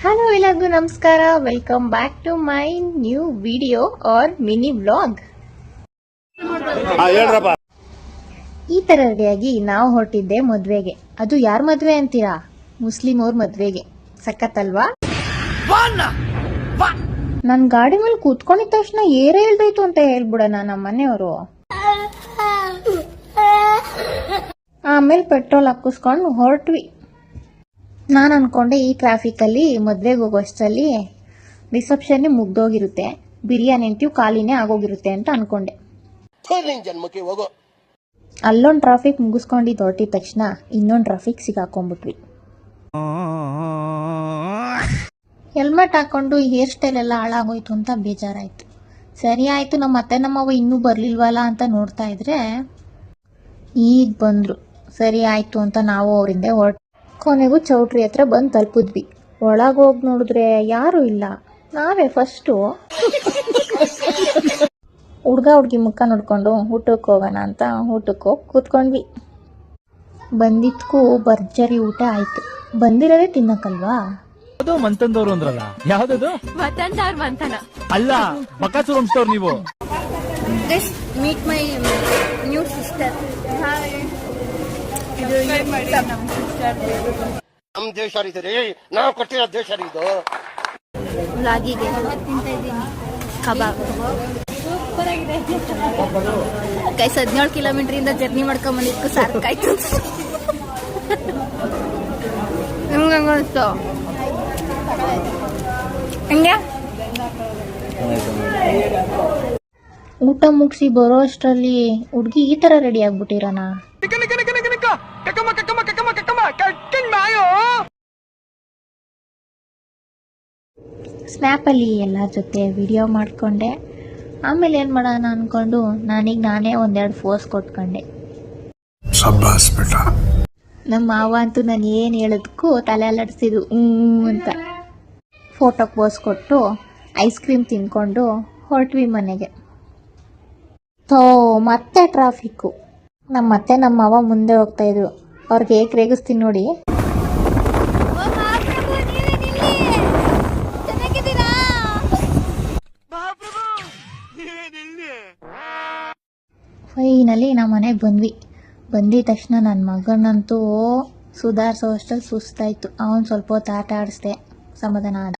Hello ಎಲ್ಲರಿಗೂ ನಮಸ್ಕಾರ. Welcome back to my new video or mini vlog. ಈ ತರ ರೆಡಿಯಾಗಿ ನಾವು ಹೊರಟಿದ್ದೆ ಮದ್ವೆಗೆ. ಅದು ಯಾರ ಮದ್ವೆ ಅಂತೀರಾ? ಮುಸ್ಲಿಂ ಅವ್ರ ಮದ್ವೆಗೆ. ಸಖತ್ತಲ್ವಾ? ನನ್ ಗಾಡಿ ಮೇಲೆ ಕೂತ್ಕೊಂಡಿದ ತಕ್ಷಣ ಏರೇ ಹೇಳ್ದೋಯ್ತು ಅಂತ ಹೇಳ್ಬಿಡೋಣ ನಮ್ಮ ಮನೆಯವರು. ಆಮೇಲೆ ಪೆಟ್ರೋಲ್ ಹಾಕಿಸ್ಕೊಂಡು ಹೊರಟ್ವಿ. ನಾನು ಅನ್ಕೊಂಡೆ ಈ ಟ್ರಾಫಿಕ್ ಅಲ್ಲಿ ಮದ್ವೆಗೆ ಹೋಗೋಷ್ಟರಲ್ಲಿ ರಿಸೆಪ್ಷನ್ ಮುಗ್ದೋಗಿರುತ್ತೆ, ಬಿರಿಯಾನಿ ಅಂತೀವ್ ಖಾಲಿನೇ ಆಗೋಗಿರುತ್ತೆ ಅಂತ ಅನ್ಕೊಂಡೆ. ಅಲ್ಲೊಂದು ಟ್ರಾಫಿಕ್ ಮುಗಿಸ್ಕೊಂಡು ಹೊರಟಿದ ತಕ್ಷಣ ಇನ್ನೊಂದು ಟ್ರಾಫಿಕ್ ಸಿಗಾಕೊಂಡ್ಬಿಟ್ವಿ. ಹೆಲ್ಮೆಟ್ ಹಾಕೊಂಡು ಹೇರ್ ಸ್ಟೈಲ್ ಎಲ್ಲ ಹಾಳಾಗೋಯ್ತು ಅಂತ ಬೇಜಾರಾಯ್ತು. ಸರಿ ಆಯ್ತು, ನಮ್ಮ ಅತ್ತೆ ನಮ್ಮವ್ವ ಇನ್ನೂ ಬರ್ಲಿಲ್ವಲ್ಲ ಅಂತ ನೋಡ್ತಾ ಇದ್ರೆ ಈಗ ಬಂದ್ರು. ಸರಿ ಆಯ್ತು ಅಂತ ನಾವು ಅವರಿಂದ ಕೊನೆಗೂ ಚೌಟ್ರಿ ಹತ್ರ ಬಂದು ತಲುಪಿದ್ವಿ. ಒಳಗೆ ಹೋಗಿ ನೋಡಿದ್ರೆ ಯಾರು ಇಲ್ಲ, ನಾವೇ ಫಸ್ಟು. ಹುಡ್ಗ ಹುಡ್ಗಿ ಮುಖ ನೋಡ್ಕೊಂಡು ಊಟಕ್ಕೆ ಹೋಗೋಣ ಅಂತ ಊಟಕ್ಕೆ ಹೋಗಿ ಕೂತ್ಕೊಂಡ್ವಿ. ಬಂದಿದ್ಕೂ ಭರ್ಜರಿ ಊಟ ಆಯ್ತು. ಬಂದಿರೋದೇ ತಿನ್ನಕ್ಕಲ್ವಾ. ಮಂತಂದವ್ರು ಅಂದ್ರಲ್ಲ, ಯಾವ್ದದು? ಅಲ್ಲ, ಬಕಾಸೂರ್ ವಂಶದವ್ರು ನೀವು. Meet my new sister. Hi. ನಮ್ಮ ದೇಶ ಇದೆ, ನಾವು ಕೊಟ್ಟಿರೋ ದೇಶ ಇದು. ವ್ಲಾಗಿಗೆ ತಿಂತಾ ಇದ್ದೀನಿ ಕಬಾಬ್. ಸೂಪರ್ ಆಗಿದೆ ಗೈಸ್. 17 ಕಿಲೋಮೀಟರ್ ಇಂದ ಜರ್ನಿ ಮಾಡ್ಕೊಂಡ್ ಬಂದಿದ್ಕು ಸಾಕಾಯ್ತು. ನಿಮ್ಗೆ ಹಂಗ ಅನಿಸ್ತು? ಹಂಗೆ ಊಟ ಮುಗಿಸಿ ಬರೋ ಅಷ್ಟರಲ್ಲಿ ಹುಡ್ಗಿ ಈ ತರ ರೆಡಿ ಆಗ್ಬಿಟ್ಟಿರೋಣ. ಸ್ನ್ಯಾಪಲ್ಲಿ ಎಲ್ಲರ ಜೊತೆ ವಿಡಿಯೋ ಮಾಡ್ಕೊಂಡೆ. ಆಮೇಲೆ ಏನು ಮಾಡೋಣ ಅಂದ್ಕೊಂಡು ನಾನೇ ಒಂದೆರಡು ಫೋಸ್ ಕೊಟ್ಕೊಂಡೆ. ನಮ್ಮ ಮಾವ ಅಂತೂ ನಾನು ಏನು ಹೇಳೋದಕ್ಕೂ ತಲೆ ಅಲ್ಲಾಡಿಸಿದ್ರು ಅಂತ. ಫೋಟೋ ಪೋಸ್ ಕೊಟ್ಟು ಐಸ್ ಕ್ರೀಮ್ ತಿನ್ಕೊಂಡು ಹೊರಟ್ವಿ ಮನೆಗೆ. ಮತ್ತೆ ಟ್ರಾಫಿಕ್ಕು. ಮತ್ತೆ ನಮ್ಮ ಮಾವ ಮುಂದೆ ಹೋಗ್ತಾ ಇದ್ರು. ಅವ್ರಿಗೆ ಹೇಗೆ ರೇಗಿಸ್ತೀನಿ ನೋಡಿ. ಫೈನಲಿ ನಾವು ಮನೆಗೆ ಬಂದಿದ ತಕ್ಷಣ ನನ್ನ ಮಗನಂತೂ ಸುಧಾರಿಸೋ ಅಷ್ಟಲ್ಲಿ ಸುಸ್ತಾಯ್ತು. ಅವನು ಸ್ವಲ್ಪ ಹೊತ್ತು ಆಟ ಆಡಿಸ್ದೆ, ಸಮಾಧಾನ ಆದ.